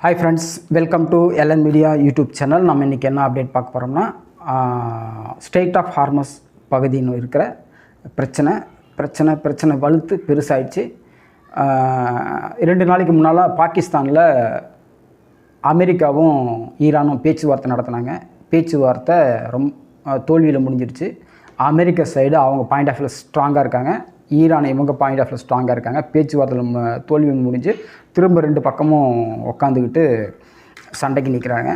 Hi friends, welcome to LN media YouTube channel. நம்ம இன்றைக்கி என்ன அப்டேட் பார்க்க போகிறோம்னா, ஸ்ட்ரெய்ட் ஆஃப் ஹார்மஸ் பகுதின்னு இருக்கிற பிரச்சனை வலுத்து பெருசாகிடுச்சு. 2 நாளைக்கு முன்னால் பாகிஸ்தானில் அமெரிக்காவும் ஈரானும் பேச்சுவார்த்தை நடத்தினாங்க. பேச்சுவார்த்தை தோல்வியில் முடிஞ்சிருச்சு. அமெரிக்கா சைடு அவங்க பாயிண்ட் ஆஃப் வியூ ஸ்ட்ராங்காக இருக்காங்க, ஈரான் இவங்க பாயிண்ட் ஆஃப் வியூ ஸ்ட்ராங்காக இருக்காங்க. பேச்சுவார்த்தையில் தோல்வி முடிஞ்சு திரும்ப 2 பக்கமும் உட்காந்துக்கிட்டு சண்டைக்கு நிற்கிறாங்க.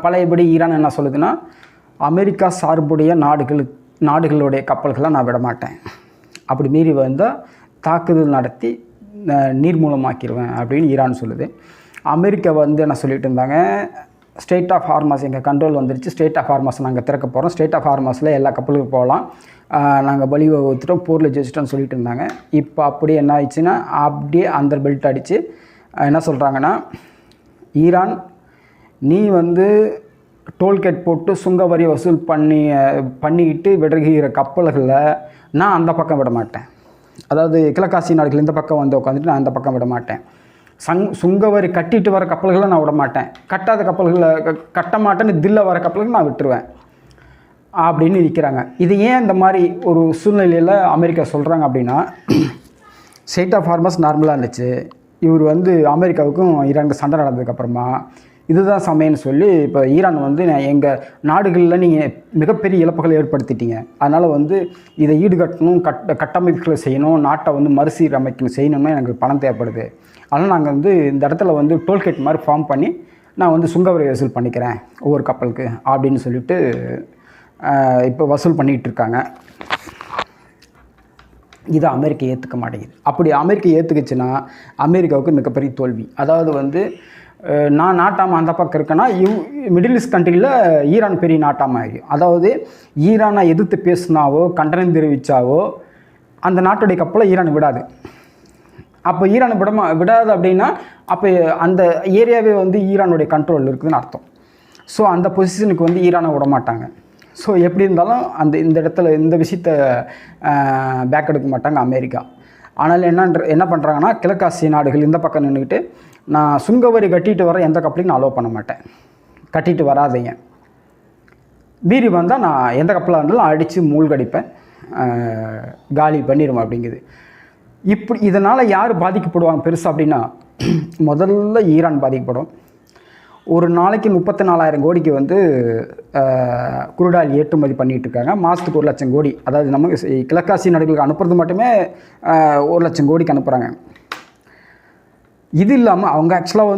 பழையபடி ஈரான் என்ன சொல்லுதுன்னா, அமெரிக்கா சார்புடைய நாடுகளுடைய கப்பல்களை நான் விட மாட்டேன், அப்படி மீறி வந்தால் தாக்குதல் நடத்தி நீர்மூலமாக்கிடுவேன் அப்படின்னு ஈரான் சொல்லுது. அமெரிக்கா என்ன சொல்லிட்டு இருந்தாங்க, ஸ்ட்ரெய்ட் ஆஃப் ஹார்மஸ் எங்கள் கண்ட்ரோல் வந்துருச்சு, ஸ்ட்ரெய்ட் ஆஃப் ஹார்மஸ் நாங்கள் திறக்க போகிறோம், ஸ்ட்ரெய்ட் ஆஃப் ஹார்மஸில் எல்லா கப்பலுக்கும் போகலாம், நாங்கள் பலி வகுத்துட்டோம், போரில் ஜெயிச்சிட்டோம்னு சொல்லிட்டு இருந்தாங்க. இப்போ அப்படி என்ன ஆயிடுச்சுன்னா, அப்படியே அந்த பெல்ட் அடித்து என்ன சொல்கிறாங்கன்னா, ஈரான் நீ டோல்கேட் போட்டு சுங்க வரி வசூல் பண்ணிக்கிட்டு விடுகிற கப்பல்களில் நான் அந்த பக்கம் விட மாட்டேன், அதாவது கிழக்காசிய நாடுகள் இந்த பக்கம் உட்காந்துட்டு நான் அந்த பக்கம் விட மாட்டேன், சுங்கவரி கட்டிட்டு வர கப்பல்களை நான் விட மாட்டேன், கட்டாத கப்பல்களை கட்ட மாட்டேன்னு தில்ல வர கப்பல்களை நான் விட்டுருவேன் அப்படின்னு நிற்கிறாங்க. இது ஏன் இந்த மாதிரி ஒரு சூழ்நிலையில் அமெரிக்கா சொல்கிறாங்க அப்படின்னா, ஸ்ட்ரெய்ட் ஆஃப் ஹார்மஸ் நார்மலாக இருந்துச்சு, இவர் அமெரிக்காவுக்கும் ஈரானுக்கு சண்டை நடந்ததுக்கப்புறமா இதுதான் சமயம்னு சொல்லி இப்போ ஈரான் எங்கள் நாடுகளில் நீங்கள் மிகப்பெரிய இழப்புகளை ஏற்படுத்திட்டீங்க, அதனால் இதை ஈடுகட்டணும், கட்டமைப்புகளை செய்யணும், நாட்டை மறுசீரமைக்கணும் செய்யணும்னா எனக்கு பணம் தேவைப்படுது, அதனால் நாங்கள் இந்த இடத்துல டோல்கேட் மாதிரி ஃபார்ம் பண்ணி நான் சுங்கவரி வசூல் பண்ணிக்கிறேன் ஒவ்வொரு கப்பலுக்கு அப்படின்னு சொல்லிட்டு இப்போ வசூல் பண்ணிகிட்டு இருக்காங்க. இதை அமெரிக்கா ஏற்றுக்க மாட்டேங்குது. அப்படி அமெரிக்கா ஏற்றுக்குச்சுன்னா அமெரிக்காவுக்கு மிகப்பெரிய தோல்வி. அதாவது நான் நாட்டாமல் அந்த பக்கம் இருக்கேன்னா மிடில் ஈஸ்ட் கண்ட்ரியில் ஈரான் பெரிய நாட்டாமல் ஆகிடும். அதாவது ஈரானை எதிர்த்து பேசினாவோ கண்டனம் தெரிவித்தாவோ அந்த நாட்டுடைய கப்பலை ஈரான் விடாது. அப்போ ஈரான் விடாது அப்படின்னா அப்போ அந்த ஏரியாவே ஈரானுடைய கண்ட்ரோலில் இருக்குதுன்னு அர்த்தம். ஸோ அந்த பொசிஷனுக்கு ஈரானை விட மாட்டாங்க. ஸோ எப்படி இருந்தாலும் இந்த இடத்துல இந்த விஷயத்தை பேக் எடுக்க மாட்டாங்க அமெரிக்கா. ஆனால் என்ன பண்ணுறாங்கன்னா, கிழக்காசிய நாடுகள் இந்த பக்கம் நின்றுக்கிட்டு நான் சுங்கவரி கட்டிட்டு வர எந்த கப்பலையும் நான் அலோவ் பண்ண மாட்டேன், கட்டிட்டு வராதீங்க, மீறி வந்தால் நான் எந்த கப்பலாக இருந்தாலும் அடித்து மூழ்கடிப்பேன், காலி பண்ணிடுவேன் அப்படிங்குது. இப்படி இதனால் யார் பாதிக்கப்படுவாங்க பெருசாக அப்படின்னா, முதல்ல ஈரான் பாதிக்கப்படும். ஒரு நாளைக்கு 34,000 கோடிக்கு குருடால் ஏற்றுமதி பண்ணிகிட்டு இருக்காங்க. மாதத்துக்கு 1 லட்சம் கோடி, அதாவது நமக்கு கிழக்காசிய நாடுகளுக்கு அனுப்புறது மட்டுமே 1 லட்சம் கோடிக்கு அனுப்புகிறாங்க. இது இல்லாமல் அவங்க ஆக்சுவலாக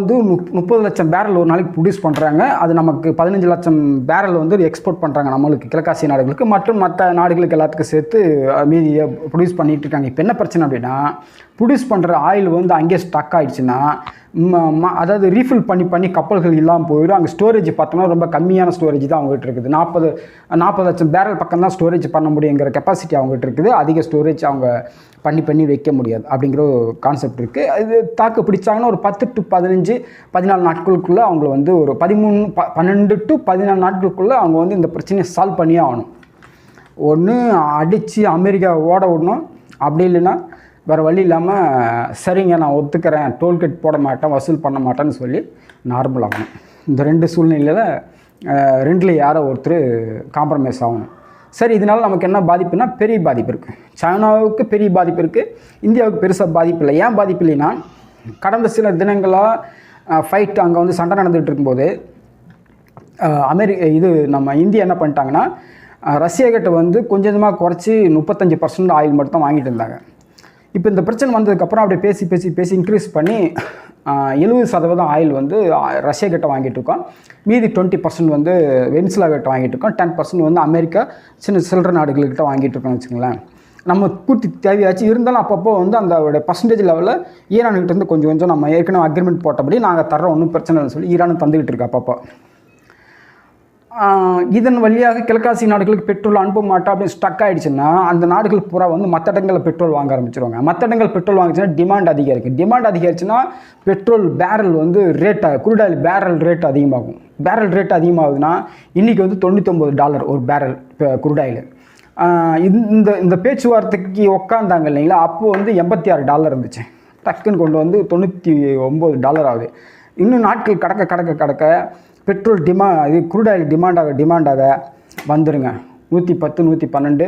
30 லட்சம் பேரல் ஒரு நாளைக்கு ப்ரொடியூஸ் பண்ணுறாங்க. அது நமக்கு 15 லட்சம் பேரல் எக்ஸ்போர்ட் பண்ணுறாங்க நம்மளுக்கு கிழக்காசிய நாடுகளுக்கு, மற்றும் மற்ற நாடுகளுக்கு எல்லாத்துக்கும் சேர்த்து மீதியை ப்ரொடியூஸ் பண்ணிகிட்டு இருக்காங்க. இப்போ என்ன பிரச்சனை அப்படின்னா, ப்ரொடியூஸ் பண்ணுற ஆயில் அங்கேயே ஸ்டக் ஆகிடுச்சுன்னா, அதாவது ரீஃபில் பண்ணி கப்பல்கள் இல்லாமல் போயிடும். அங்கே ஸ்டோரேஜ் பார்த்தோம்னா ரொம்ப கம்மியான ஸ்டோரேஜ் தான் அவங்ககிட்ட இருக்குது. 40 லட்சம் பேரல் பக்கம் தான் ஸ்டோரேஜ் பண்ண முடியுங்கிற கெப்பாசிட்டி அவங்ககிட்ட இருக்குது. அதிக ஸ்டோரேஜ் அவங்க பண்ணி வைக்க முடியாது அப்படிங்கிற ஒரு கான்செப்ட் இருக்குது. இது தாக்கு பிடிச்சாங்கன்னா ஒரு 10 to 14 நாட்களுக்குள்ளே அவங்கள ஒரு 12 to 14 நாட்களுக்குள்ளே அவங்க இந்த பிரச்சனையை சால்வ் பண்ணியே ஆகணும். ஒன்று அடித்து அமெரிக்கா ஓட விடணும், அப்படி இல்லைன்னா வேறு வழி இல்லாமல் சரிங்க நான் ஒத்துக்கிறேன், டோல்கேட் போட மாட்டேன், வசூல் பண்ண மாட்டேன்னு சொல்லி நார்மல் ஆகணும். இந்த 2 சூழ்நிலையில் 2ல் யாரோ ஒருத்தர் காம்ப்ரமைஸ் ஆகணும். சரி, இதனால் நமக்கு என்ன பாதிப்புனா, பெரிய பாதிப்பு இருக்குது. சைனாவுக்கு பெரிய பாதிப்பு இருக்குது, இந்தியாவுக்கு பெருசாக பாதிப்பு இல்லை. ஏன் பாதிப்பு இல்லைன்னா, கடந்த சில தினங்களாக ஃபைட் அங்கே சண்டை நடந்துகிட்டு இருக்கும்போது நம்ம இந்தியா என்ன பண்ணிட்டாங்கன்னா, ரஷ்யாக்கிட்ட கொஞ்சம் கொஞ்சமாக குறைச்சி 35% ஆயில் மட்டும் தான் வாங்கிட்டு இருந்தாங்க. இப்போ இந்த பிரச்சனை வந்ததுக்கப்புறம் அப்படியே பேசி இன்க்ரீஸ் பண்ணி 70% ஆயில் ரஷ்யா கிட்ட வாங்கிட்டு இருக்கோம், மீதி 20% வெனிசுலா கிட்ட வாங்கிட்டு இருக்கோம், 10% அமெரிக்கா சில்லற நாடுகள்கிட்ட வாங்கிட்டு இருக்கோம்னு வச்சுங்களேன். நம்ம பூர்த்தி தேவையாச்சு. இருந்தாலும் அப்பப்போ அந்த பர்சன்டேஜ் லெவலில் ஈரான்கிட்ட கொஞ்சம் நம்ம ஏற்கனவே அக்ரிமெண்ட் போட்டபடி நாங்கள் தர்றோம், ஒன்றும் பிரச்சனை இல்லைன்னு சொல்லி ஈரானும் தந்துக்கிட்டு இருக்கா அப்பப்போ. இதன் வழியாக கிழக்காசிய நாடுகளுக்கு பெட்ரோல் அனுப்ப மாட்டோம் அப்படின்னு ஸ்டக் ஆகிடுச்சுன்னா, அந்த நாடுகள் பூரா மற்ற இடங்களில் பெட்ரோல் வாங்க ஆரம்பிச்சிருவாங்க. மற்ற இடங்கள் பெட்ரோல் வாங்கிச்சுன்னா டிமாண்ட் அதிகரிச்சுன்னா petrol barrel crude barrel rate அதிகமாகும். பேரல் ரேட் அதிகமாகுதுன்னா இன்றைக்கி $99 ஒரு பேரல் குரூட் ஆயில். இந்த பேச்சுவார்த்தைக்கு உக்காந்தாங்க இல்லைங்களா, அப்போது $86 இருந்துச்சு, டக்குன்னு கொண்டு $99 ஆகுது. இன்னும் நாட்கள் கடக்க பெட்ரோல் இது க்ரூட் ஆயில் டிமாண்டாக வந்துருங்க. 110 112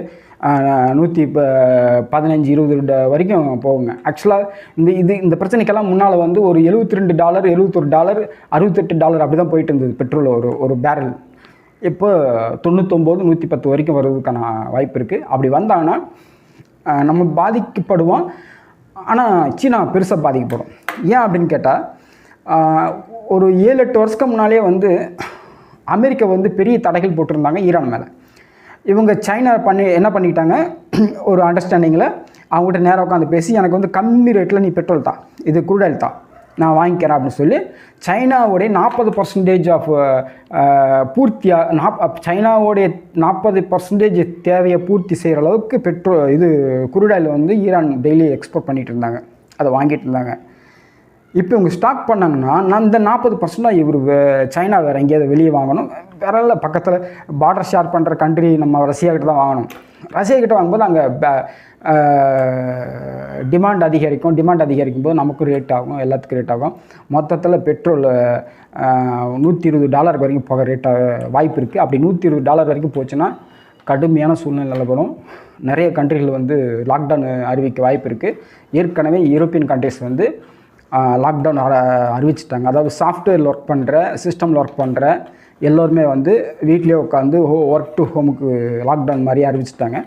115 20 வரைக்கும் போகுங்க. ஆக்சுவலாக இந்த பிரச்சனைக்கெல்லாம் முன்னால் வந்து ஒரு $72 $71 $68 அப்படி தான் போயிட்டு இருந்தது பெட்ரோல் ஒரு பேரல். இப்போ 99 110 வரைக்கும் வர்றதுக்கான வாய்ப்பு இருக்குது. அப்படி வந்தாங்கன்னா நம்ம பாதிக்கப்படுவோம். ஆனால் சீனா பெருசாக பாதிக்கப்படும். ஏன் அப்படின்னு கேட்டால் ஒரு 7-8 வருஷத்துக்கு முன்னாலே வந்து அமெரிக்கா வந்து பெரிய தடைகள் போட்டிருந்தாங்க ஈரான் மேலே. இவங்க சைனா என்ன பண்ணிக்கிட்டாங்க, ஒரு அண்டர்ஸ்டாண்டிங்கில் அவங்ககிட்ட நேராக உட்காந்து பேசி எனக்கு வந்து கம்மி ரேட்டில் நீ பெட்ரோல் தான், இது க்ரூட் ஆயில் தான், நான் வாங்கிக்கிறேன் அப்படின்னு சொல்லி சைனாவுடைய 40% ஆஃப் சைனாவுடைய 40% தேவையை பூர்த்தி செய்கிற அளவுக்கு க்ரூட் ஆயில் வந்து ஈரான் டெய்லி எக்ஸ்போர்ட் பண்ணிகிட்டு இருந்தாங்க, அதை வாங்கிட்டு இருந்தாங்க. இப்போ இவங்க ஸ்டாக் பண்ணாங்கன்னா அந்த 40% இவர் சைனா வேறு எங்கேயாவது வெளியே வாங்கணும். வேற இல்லை, பக்கத்தில் பார்டர் ஷேர் பண்ணுற கண்ட்ரி நம்ம ரஷ்யாக்கிட்ட தான் வாங்கணும். ரஷ்யாக்கிட்ட வாங்கும்போது அங்கே டிமாண்ட் அதிகரிக்கும் போது நமக்கும் ரேட் ஆகும், எல்லாத்துக்கும் ரேட் ஆகும். மொத்தத்தில் பெட்ரோல் $120 வரைக்கும் போக வாய்ப்பு இருக்குது. அப்படி $120 வரைக்கும் போச்சுன்னா கடுமையான சூழ்நிலை நிலவரும். நிறைய கண்ட்ரிகள் வந்து லாக்டவுன் அறிவிக்க வாய்ப்பு இருக்குது. ஏற்கனவே யூரோப்பியன் கண்ட்ரிஸ் வந்து லாக்டவுன் அறிவிச்சிட்டாங்க. அதாவது சாஃப்ட்வேரில் ஒர்க் பண்ணுற, சிஸ்டமில் ஒர்க் பண்ணுற எல்லோருமே வந்து வீட்லேயே உட்காந்து ஒர்க் டு ஹோமுக்கு லாக்டவுன் மாதிரி அறிவிச்சிட்டாங்க.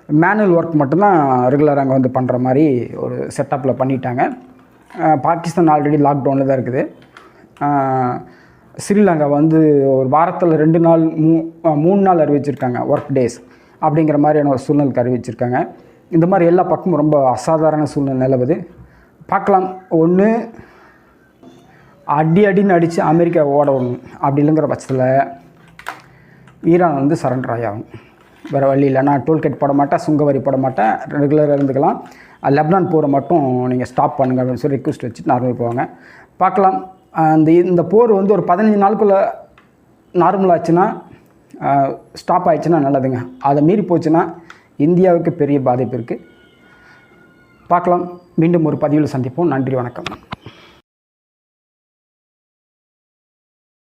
மேனுவல் ஒர்க் மட்டும்தான் ரெகுலராக அங்கே வந்து பண்ணுற மாதிரி ஒரு செட்டப்பில் பண்ணிட்டாங்க. பாகிஸ்தான் ஆல்ரெடி லாக்டவுனில் தான் இருக்குது. ஸ்ரீலங்கா வந்து ஒரு வாரத்தில் 2 நாள் 3 நாள் அறிவிச்சிருக்காங்க ஒர்க் டேஸ் அப்படிங்கிற மாதிரியான ஒரு சூழ்நிலைக்கு அறிவிச்சிருக்காங்க. இந்த மாதிரி எல்லா பக்கமும் ரொம்ப அசாதாரண சூழ்நிலை நிலவுது. பார்க்கலாம், ஒன்று அடின்னு அடித்து அமெரிக்கா ஓடணும், அப்படி இல்லைங்கிற பட்சத்தில் ஈரான் வந்து சரண்டர் ஆகும். வேறு வழி இல்லை. நான் டோல்கேட் போட மாட்டேன், சுங்கவரி போட மாட்டேன், ரெகுலராக இருந்துக்கலாம். லெபனான் போகிற மட்டும் நீங்கள் ஸ்டாப் பண்ணுங்க அப்படின்னு சொல்லி ரிக்வஸ்ட் வச்சு நார்மல் போவாங்க. பார்க்கலாம். இந்த போர் வந்து ஒரு 15 நாளுக்குள்ளே நார்மல் ஆச்சுன்னா, ஸ்டாப் ஆகிடுச்சுன்னா நல்லதுங்க. அதை மீறி போச்சுன்னா இந்தியாவுக்கு பெரிய பாதிப்பு இருக்குது. பார்க்கலாம். மீண்டும் ஒரு பதிவில் சந்திப்போம். நன்றி, வணக்கம்.